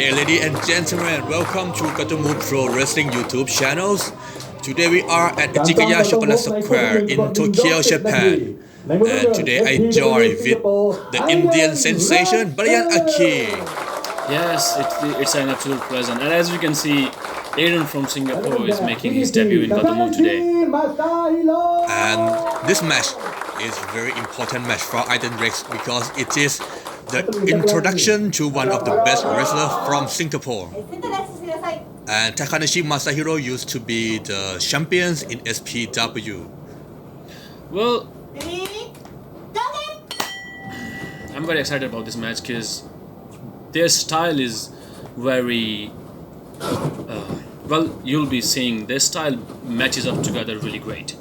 Okay, ladies and gentlemen, welcome to GATOH Pro Wrestling YouTube channels. Today we are at Ichigaya Shopping Square in Tokyo, Japan. And today I join with the Indian sensation, Brian Aki. Yes, it's an absolute pleasure. And as you can see, Aiden from Singapore is making his debut in GATOH today. And this match is a very important match for Aiden because it is the introduction to one of the best wrestlers from Singapore. And Takanashi Masahiro used to be the champions in SPW. Well, I'm very excited about this match because their style is very well, you'll be seeing their style matches up together really great,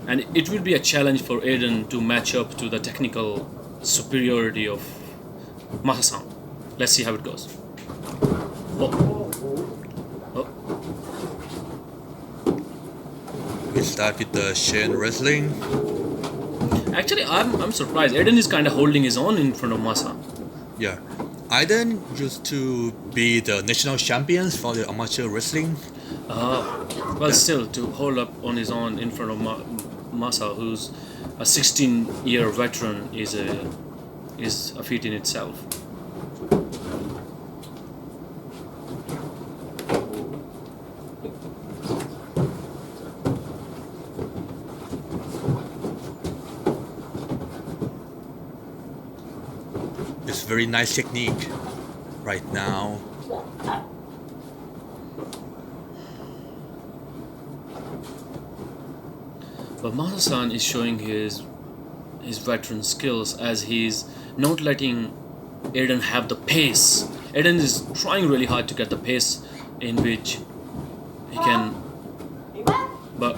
and it will be a challenge for Aiden to match up to the technical superiority of Masa-san. Let's see how it goes. Oh. We start with the chain wrestling. Actually, I'm surprised. Aiden is kind of holding his own in front of Masa. Yeah. Aiden used to be the national champions for the amateur wrestling. Well, still, to hold up on his own in front of Masa, who's a 16-year veteran, is a feat in itself. It's very nice technique right now. But Masa-san is showing his veteran skills as he's not letting Aiden have the pace. Aiden is trying really hard to get the pace in which he can. But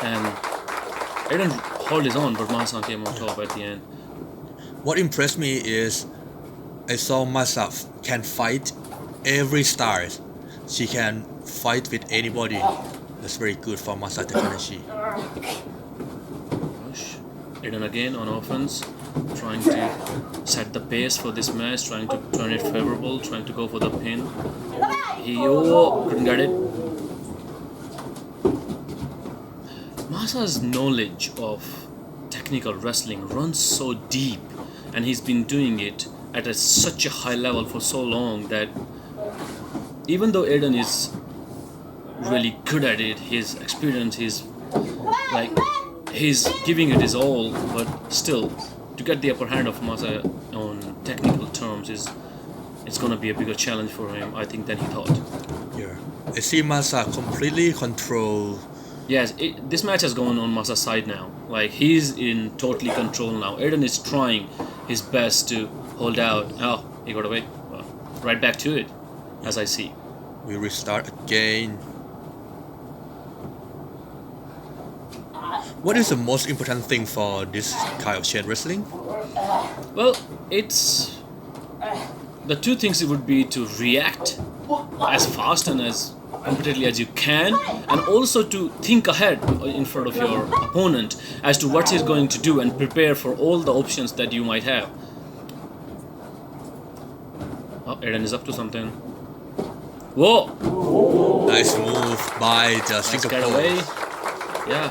and Aiden hold his own, but Masa came on top at the end. What impressed me is I saw Masa can fight every style. She can fight with anybody. That's very good for Masahiro Takanashi. Aiden again on offense, trying to set the pace for this match, trying to turn it favorable, trying to go for the pin. He couldn't get it. Masa's knowledge of technical wrestling runs so deep, and he's been doing it at such a high level for so long that even though Aiden is really good at it, his experience is like he's giving it his all, but still to get the upper hand of Masa on technical terms it's gonna be a bigger challenge for him, I think, than he thought. Yeah, I see Masa completely control. Yes, this match has gone on Masa's side now. Like, he's in totally control now. Aiden is trying his best to hold out. Oh, he got away. Well, right back to it, as I see. We restart again. What is the most important thing for this kind of chain wrestling? Well, it's the two things. It would be to react as fast and as completely as you can, and also to think ahead in front of your opponent as to what he's going to do and prepare for all the options that you might have. Oh, Aiden is up to something. Whoa! Nice move by the Singapore. Nice away. Yeah.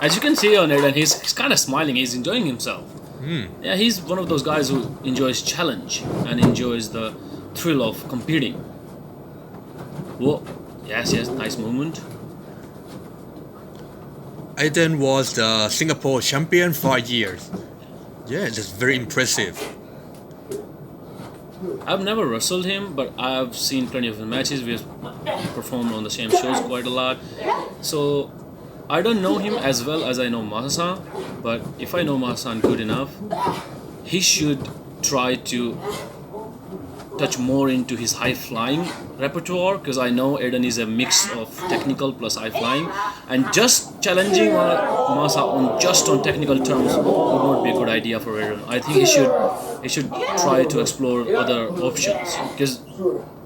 As you can see on Aiden, he's kind of smiling. He's enjoying himself. Yeah, he's one of those guys who enjoys challenge and enjoys the thrill of competing. Whoa. Yes, nice movement. Aiden was the Singapore champion for years. Yeah, that's very impressive. I've never wrestled him, but I've seen plenty of his matches. We've performed on the same shows quite a lot. So I don't know him as well as I know Masa-san, but if I know Masa-san good enough, he should try to touch more into his high-flying repertoire, because I know Aiden is a mix of technical plus high-flying, and just challenging Masa on technical terms would not be a good idea for Aiden. I think he should try to explore other options, because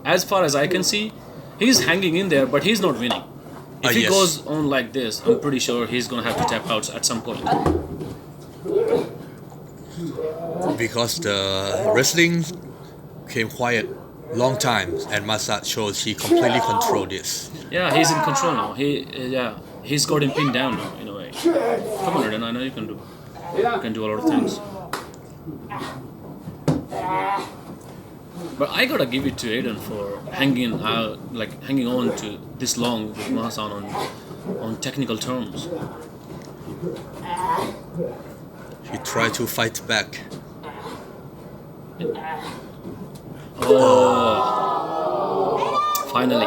as far as I can see, he's hanging in there, but he's not winning. If he goes on like this, I'm pretty sure he's gonna have to tap out at some point. because the wrestling came quiet long time, and Masa shows he completely controlled this. Yeah, he's in control now. He's got him pinned down now in a way. Come on, Aiden, I know you can do a lot of things. But I gotta give it to Aiden for hanging on to this long with Mahasan on technical terms. He tried to fight back. Oh, finally.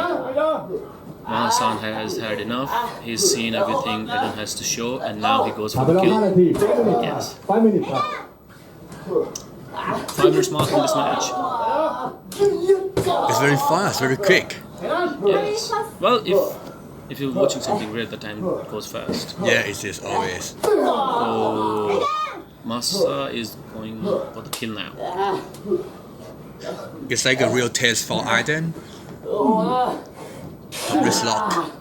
Mahasan has had enough. He's seen everything Aiden has to show, and now he goes for the kill. Yes. 5 minutes. 5 minutes mark in this match. It's very fast, very quick. Yes. Well, if you're watching something great, the time goes fast. Yeah, it is always. Oh, Masa is going for the kill now. It's like a real test for Aiden. Wrist lock.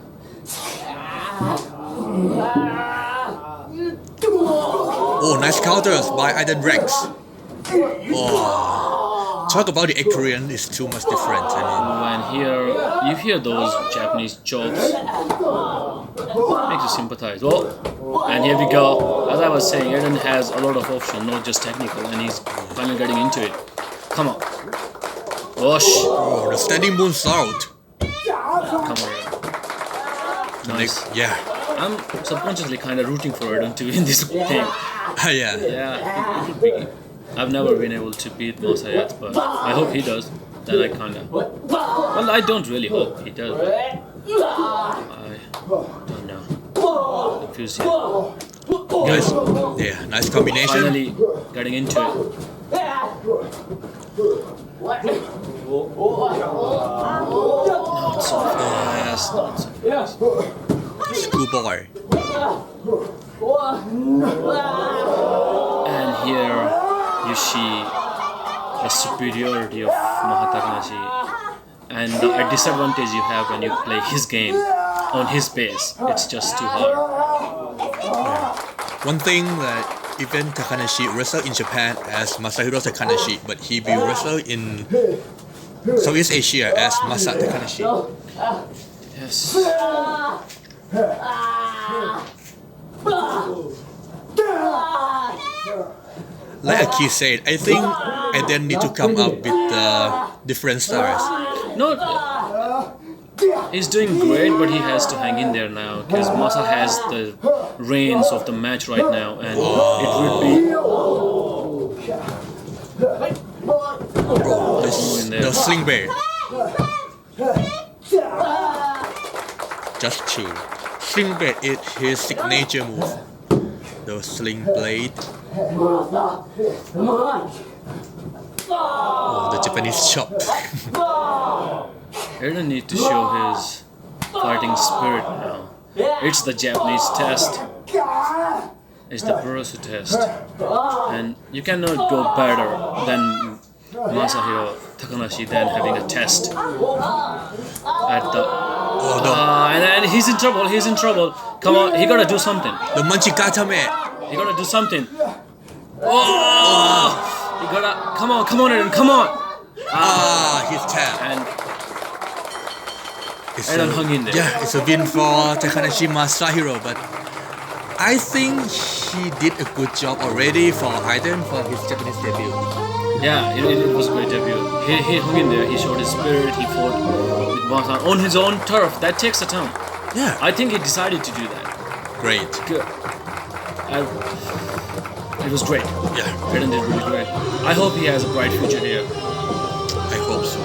Oh, nice counters by Aiden Rex. Oh, talk about the experience is too much different. When you hear those Japanese chops, makes you sympathize. Well, and here we go. As I was saying, Aiden has a lot of options, not just technical, and he's finally getting into it. Come on. Whoosh. Oh, the standing moonsault. Come on. Nice. Yeah. I'm subconsciously kind of rooting for Aiden to win this thing. Yeah. Yeah, it could be. I've never been able to beat Masa yet, but I hope he does. Then I kinda... Well, I don't really hope he does. I don't know. Confused here. Nice. Yeah, nice combination. Finally getting into it. Not so fast, not so fast. Schoolboy. And here you see the superiority of Takanashi and the disadvantage you have when you play his game on his pace. It's just too hard. One thing that even Takanashi wrestled in Japan as Masahiro Takanashi, but he be wrestled in Southeast Asia as Masa Takanashi. Yes. Like Aki said, I think Aiden need to come up with different styles. No, he's doing great, but he has to hang in there now because Masa has the reins of the match right now, and it would be. Bro, the sling blade. Just chill. Sling blade is his signature move. The sling blade. Oh, the Japanese chop. Aiden needs to show his fighting spirit now. It's the Japanese test. It's the Burosu test. And you cannot go better than Masahiro Takanashi than having a test at the... and he's in trouble. Come on, he gotta do something. The Manchigatame. He gotta do something. Oh! He gotta... Come on, Aiden, come on! He's tapped. And Aiden hung in there. Yeah, it's a win for Takanashi Masahiro, but I think he did a good job already for Aiden for his Japanese debut. Yeah, it was a great debut. He hung in there, he showed his spirit, he fought with Masan on his own turf. That takes a time. Yeah. I think he decided to do that. Great. Good. It was great. Yeah. Aiden did really great. I hope he has a bright future here. I hope so.